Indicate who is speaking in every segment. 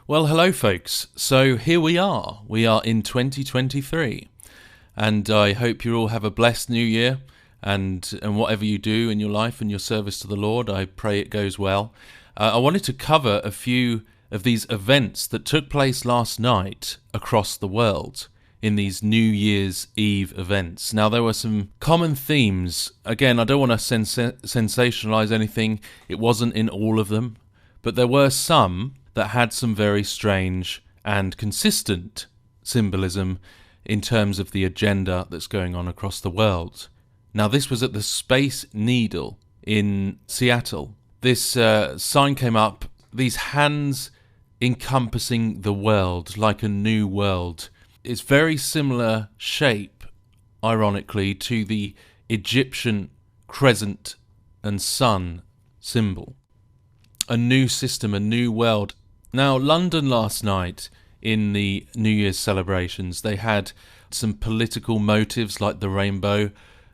Speaker 1: Well, hello, folks. So here we are. We are in 2023, and I hope you all have a blessed new year. And whatever you do in your life and your service to the Lord, I pray it goes well. I wanted to cover a few of these events that took place last night across the world in these New Year's Eve events. Now, there were some common themes. Again, I don't want to sensationalize anything. It wasn't in all of them, but there were some that had some very strange and consistent symbolism in terms of the agenda that's going on across the world. Now, this was at the Space Needle in Seattle. This sign came up, these hands encompassing the world like a new world. It's very similar shape, ironically, to the Egyptian crescent and sun symbol. A new system, a new world. Now, London last night in the New Year's celebrations, they had some political motives like the rainbow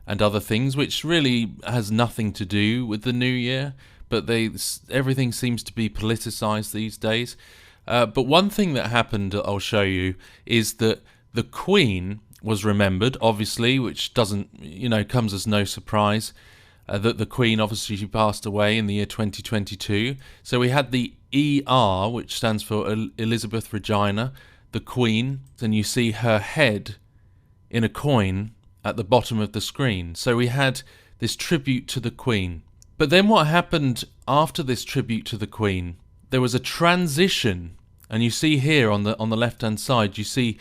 Speaker 1: and other things, which really has nothing to do with the new year, but everything seems to be politicized these days. But one thing that happened, I'll show you, is that the Queen was remembered, obviously, which doesn't, comes as no surprise. That the Queen, obviously, she passed away in the year 2022. So we had the ER, which stands for Elizabeth Regina, the Queen, and you see her head in a coin at the bottom of the screen. So we had this tribute to the Queen. But then what happened after this tribute to the Queen? There was a transition, and you see here on the left-hand side, you see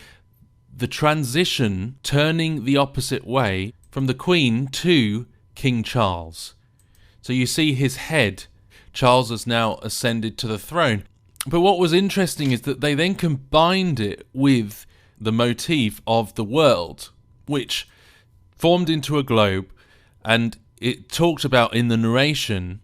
Speaker 1: the transition turning the opposite way from the Queen to King Charles. So you see his head. Charles has now ascended to the throne. But what was interesting is that they then combined it with the motif of the world, which formed into a globe, and it talked about, in the narration,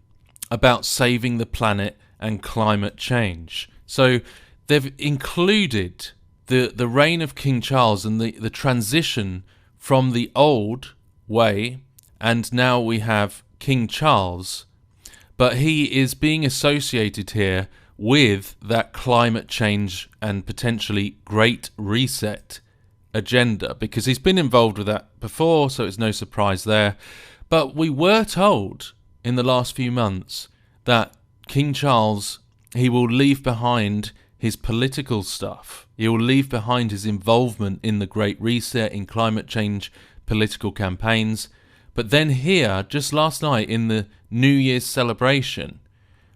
Speaker 1: about saving the planet and climate change. So they've included the reign of King Charles and the transition from the old way, and now we have King Charles, but he is being associated here with that climate change and potentially Great Reset agenda, because he's been involved with that before, so it's no surprise there. But we were told in the last few months that King Charles, he will leave behind his political stuff. He will leave behind his involvement in the Great Reset, in climate change political campaigns. But then here, just last night in the New Year's celebration,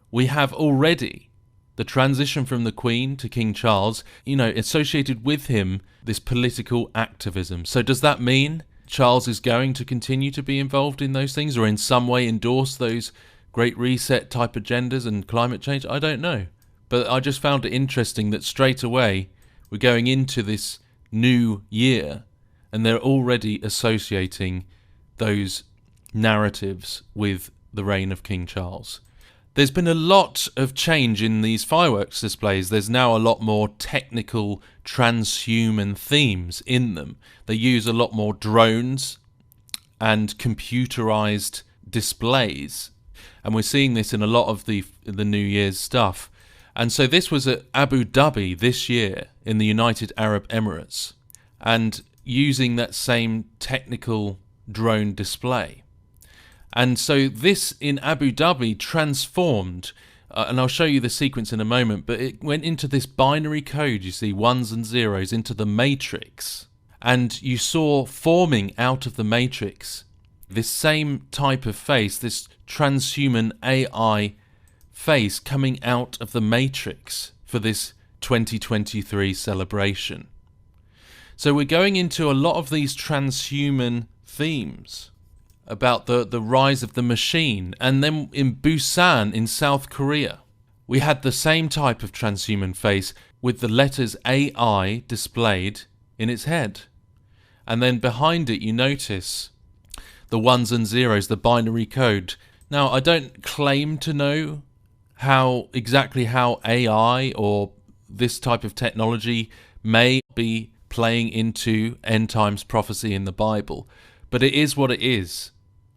Speaker 1: we have already the transition from the Queen to King Charles, associated with him, this political activism. So does that mean Charles is going to continue to be involved in those things, or in some way endorse those Great Reset type agendas and climate change? I don't know. But I just found it interesting that straight away we're going into this new year and they're already associating those narratives with the reign of King Charles. There's been a lot of change in these fireworks displays. There's now a lot more technical transhuman themes in them. They use a lot more drones and computerized displays. And we're seeing this in a lot of the New Year's stuff. And so this was at Abu Dhabi this year in the United Arab Emirates, and using that same technical drone display. And so this in Abu Dhabi transformed, and I'll show you the sequence in a moment, but it went into this binary code, you see, ones and zeros, into the matrix. And you saw forming out of the matrix this same type of face, this transhuman AI face coming out of the matrix for this 2023 celebration. So we're going into a lot of these transhuman themes about the rise of the machine. And then in Busan in South Korea, we had the same type of transhuman face with the letters AI displayed in its head. And then behind it you notice the ones and zeros, the binary code. Now, I don't claim to know exactly how AI or this type of technology may be playing into end times prophecy in the Bible, but it is what it is.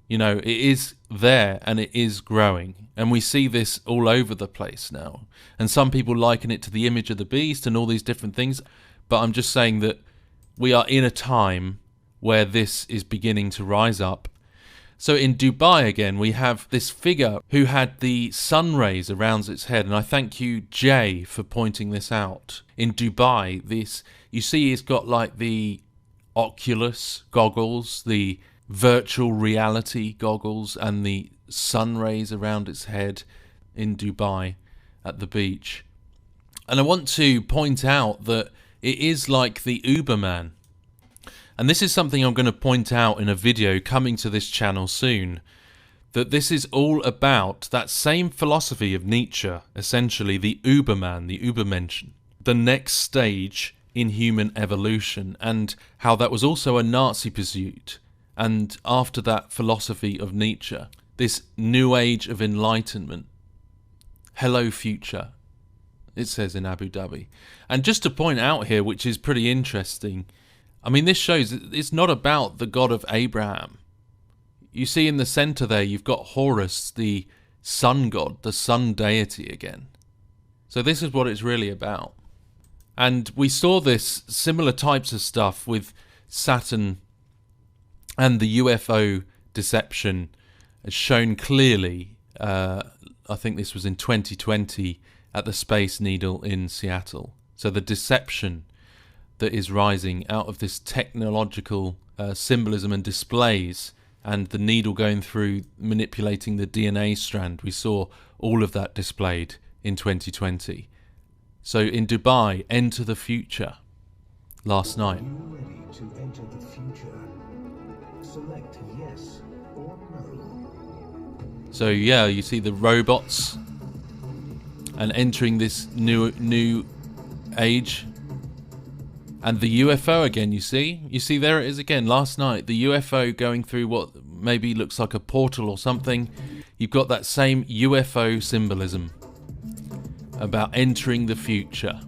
Speaker 1: You know, it is there and it is growing. And we see this all over the place now. And some people liken it to the image of the beast and all these different things. But I'm just saying that we are in a time where this is beginning to rise up. So in Dubai again, we have this figure who had the sun rays around its head. And I thank you, Jay, for pointing this out. In Dubai, you see it's got like the Oculus goggles, the virtual reality goggles, and the sun rays around its head in Dubai at the beach. And I want to point out that it is like the Uberman. And this is something I'm going to point out in a video coming to this channel soon, that this is all about that same philosophy of Nietzsche, essentially the Uberman, the Übermenschen, the next stage in human evolution, and how that was also a Nazi pursuit. And after that philosophy of Nietzsche, this new age of enlightenment, hello future, it says in Abu Dhabi. And just to point out here, which is pretty interesting, I mean, this shows it's not about the God of Abraham. You see in the center there, you've got Horus, the sun god, the sun deity again. So this is what it's really about. And we saw this similar types of stuff with Saturn and the UFO deception as shown clearly. I think this was in 2020 at the Space Needle in Seattle. So the deception that is rising out of this technological symbolism and displays, and the needle going through manipulating the DNA strand. We saw all of that displayed in 2020. So in Dubai, enter the future last night.
Speaker 2: Are you ready to enter the future? Select yes or no.
Speaker 1: So yeah, you see the robots and entering this new age. And the UFO again, you see there it is again last night, the UFO going through what maybe looks like a portal or something. You've got that same UFO symbolism about entering the future.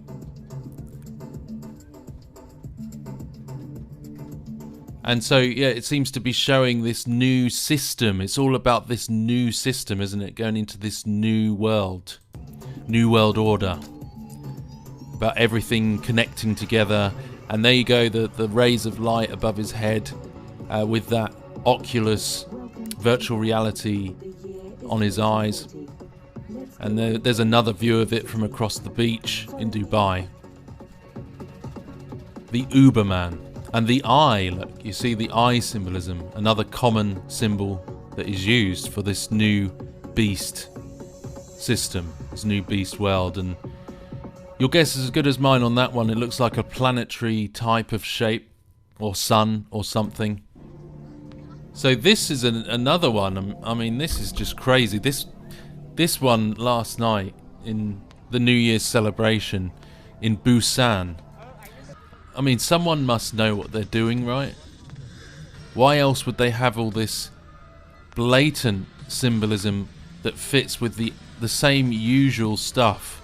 Speaker 1: And so, yeah, it seems to be showing this new system. It's all about this new system, isn't it? Going into this new world order. About everything connecting together. And there you go, the rays of light above his head with that Oculus virtual reality on his eyes. And there's another view of it from across the beach in Dubai. The Uberman. And the eye, look, you see the eye symbolism, another common symbol that is used for this new beast system, this new beast world. And your guess is as good as mine on that one. It looks like a planetary type of shape, or sun, or something. So this is another one. I mean, this is just crazy. This one last night in the New Year's celebration in Busan. I mean, someone must know what they're doing, right? Why else would they have all this blatant symbolism that fits with the same usual stuff?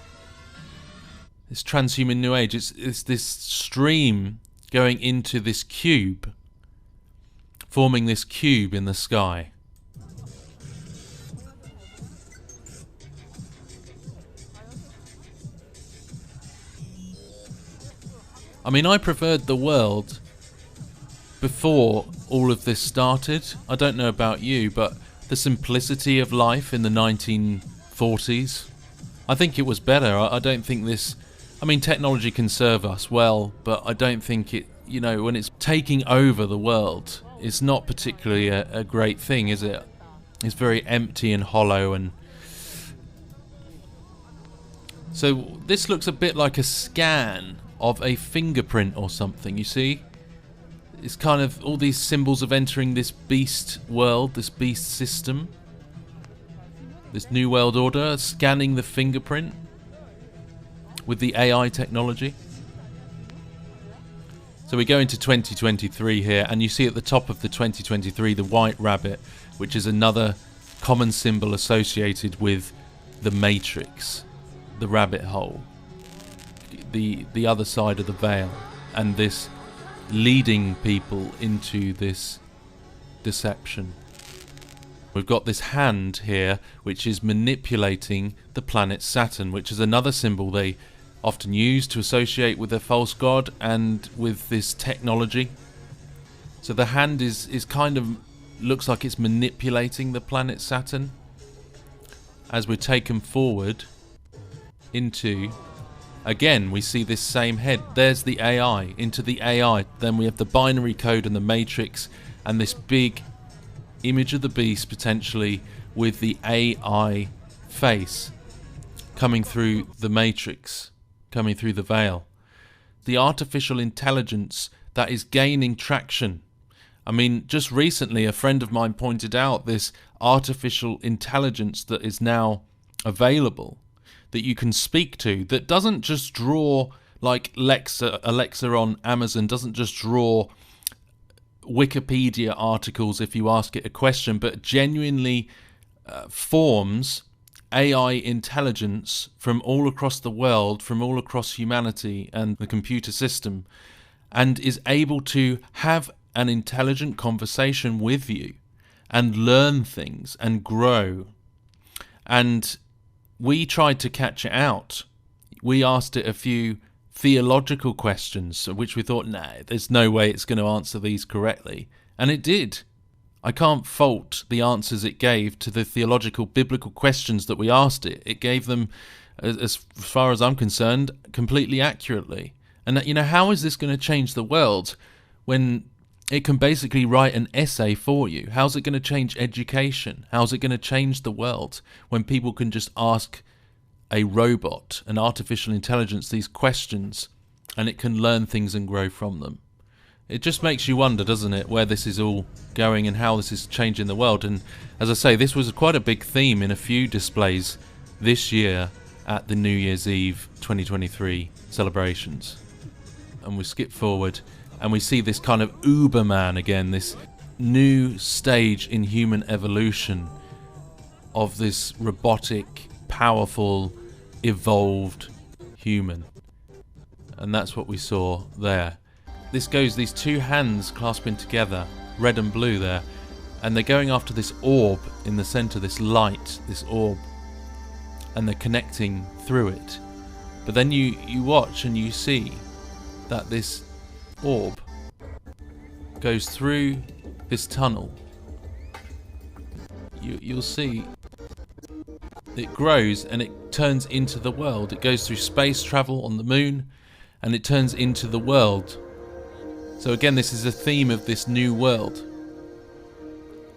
Speaker 1: This transhuman new age, it's this stream going into this cube, forming this cube in the sky. I mean, I preferred the world before all of this started. I don't know about you, but the simplicity of life in the 1940s, I think it was better. I don't think this... I mean, technology can serve us well, but I don't think it, you know, when it's taking over the world, it's not particularly a great thing, is it? It's very empty and hollow. And so this looks a bit like a scan of a fingerprint or something, you see? It's kind of all these symbols of entering this beast world, this beast system, this new world order, scanning the fingerprint with the AI technology. So we go into 2023 here, and you see at the top of the 2023 the white rabbit, which is another common symbol associated with the matrix, the rabbit hole, the other side of the veil, and this leading people into this deception. We've got this hand here which is manipulating the planet Saturn, which is another symbol they often use to associate with their false god and with this technology. So the hand is kind of looks like it's manipulating the planet Saturn as we're taken forward into, again we see this same head. There's the AI, into the AI. Then we have the binary code and the matrix and this big image of the beast potentially with the AI face coming through the matrix, coming through the veil. The artificial intelligence that is gaining traction. I mean, just recently a friend of mine pointed out this artificial intelligence that is now available, that you can speak to, that doesn't just draw like Alexa on Amazon, doesn't just draw Wikipedia articles if you ask it a question, but genuinely forms AI intelligence from all across the world, from all across humanity and the computer system, and is able to have an intelligent conversation with you and learn things and grow. And we tried to catch it out. We asked it a few theological questions, which we thought, nah, there's no way it's going to answer these correctly. And it did. I can't fault the answers it gave to the theological, biblical questions that we asked it. It gave them, as far as I'm concerned, completely accurately. And, how is this going to change the world when it can basically write an essay for you? How's it going to change education? How's it going to change the world when people can just ask a robot, an artificial intelligence, these questions, and it can learn things and grow from them? It just makes you wonder, doesn't it, where this is all going and how this is changing the world. And as I say, this was quite a big theme in a few displays this year at the New Year's Eve 2023 celebrations. And we skip forward and we see this kind of Uberman again, this new stage in human evolution of this robotic, powerful, evolved human. And that's what we saw there. This goes, these two hands clasping together, red and blue there, and they're going after this orb in the center, this light, this orb, and they're connecting through it. But then you watch and you see that this orb goes through this tunnel. You'll see it grows and it turns into the world. It goes through space travel on the moon and it turns into the world. So again, this is a theme of this new world.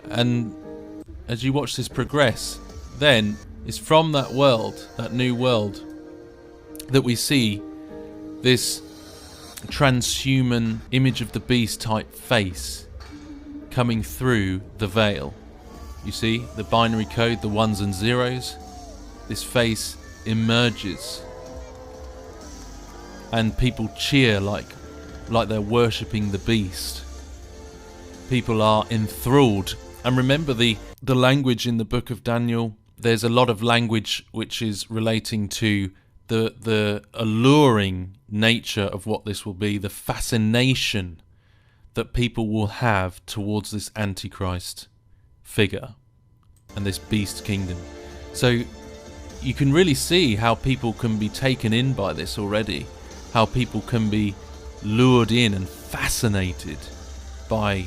Speaker 1: And as you watch this progress, then it's from that world, that new world, that we see this transhuman image of the beast type face coming through the veil. You see the binary code, the ones and zeros. This face emerges and people cheer like they're worshipping the beast. People are enthralled. And remember the language in the book of Daniel, there's a lot of language which is relating to the alluring nature of what this will be, the fascination that people will have towards this AntiChrist figure and this beast kingdom. So you can really see how people can be taken in by this already, how people can be lured in and fascinated by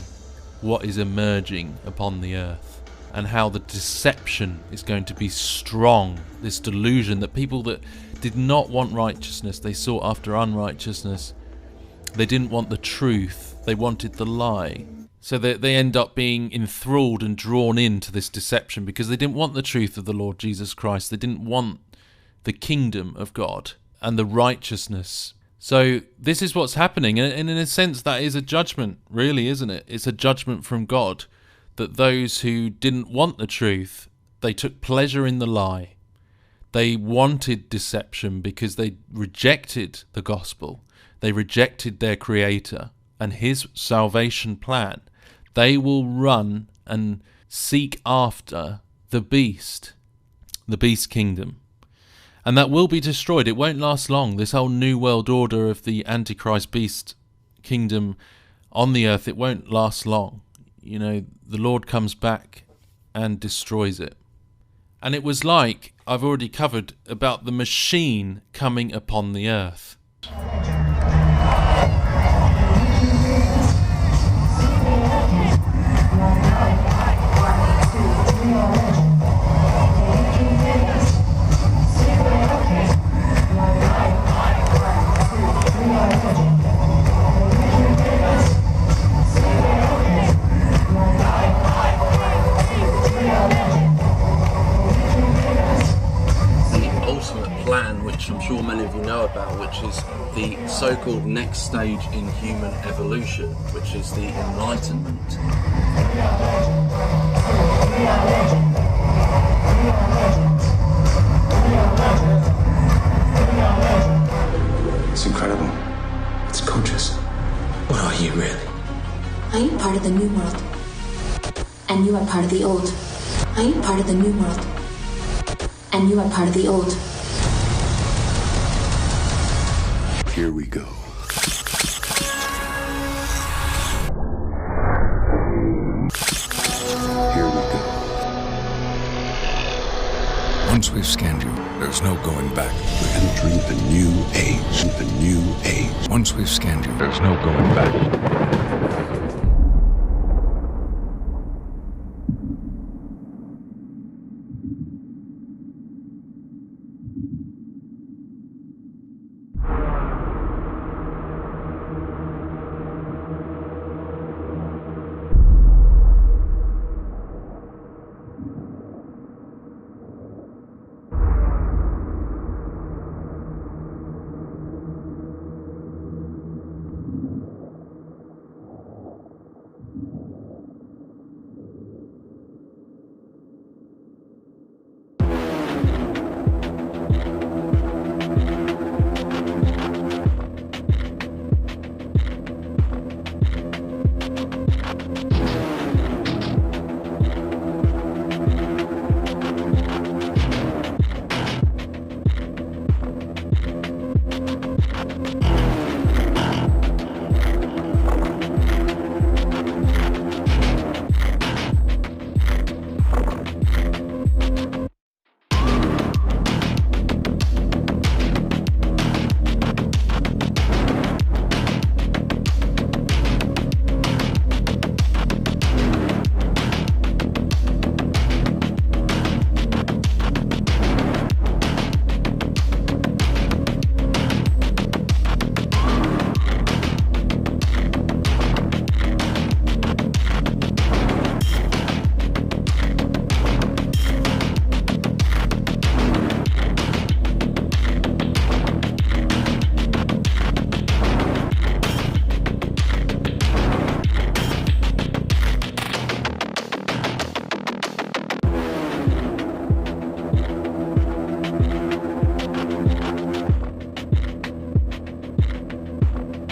Speaker 1: what is emerging upon the earth, and how the deception is going to be strong, this delusion that people that did not want righteousness, they sought after unrighteousness. They didn't want the truth, they wanted the lie. So they end up being enthralled and drawn into this deception because they didn't want the truth of the Lord Jesus Christ. They didn't want the kingdom of God and the righteousness. So this is what's happening, and in a sense that is a judgment, really, isn't it? It's a judgment from God, that those who didn't want the truth, they took pleasure in the lie. They wanted deception because they rejected the gospel. They rejected their Creator and His salvation plan. They will run and seek after the beast kingdom. And that will be destroyed. It won't last long. This whole new world order of the Antichrist beast kingdom on the earth, it won't last long. The Lord comes back and destroys it. And it was like, I've already covered, about the machine coming upon the earth.
Speaker 3: Plan, which I'm sure many of you know about, which is the so-called next stage in human evolution, which is the Enlightenment.
Speaker 4: It's incredible. It's conscious. What are you really?
Speaker 5: I am part of the new world, and you are part of the old. I am part of the new world, and you are part of the old.
Speaker 4: Here we go. Here we go.
Speaker 6: Once we've scanned you, there's no going back.
Speaker 4: We're entering the new age. The new age.
Speaker 6: Once we've scanned you, there's no going back.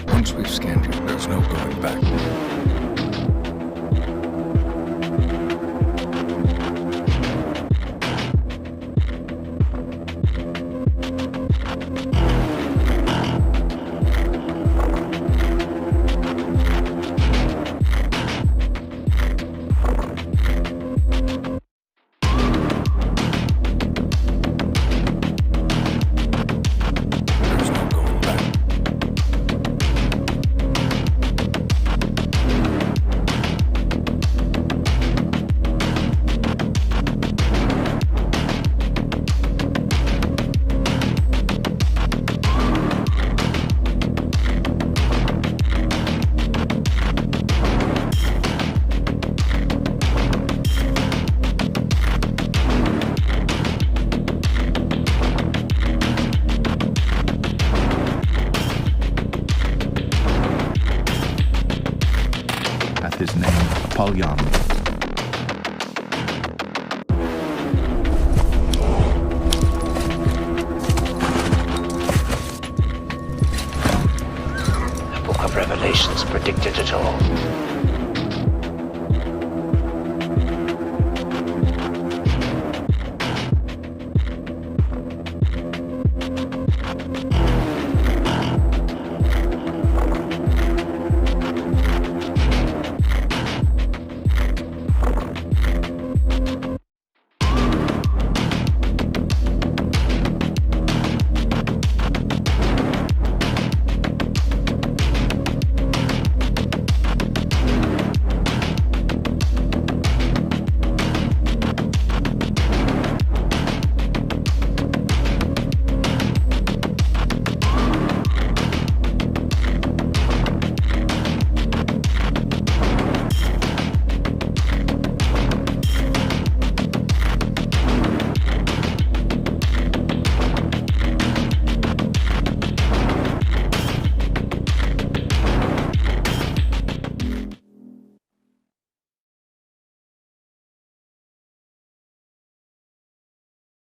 Speaker 6: Once we've scanned you, there's no going back.
Speaker 7: His name, Apollyon.
Speaker 8: The Book of Revelations predicted it all.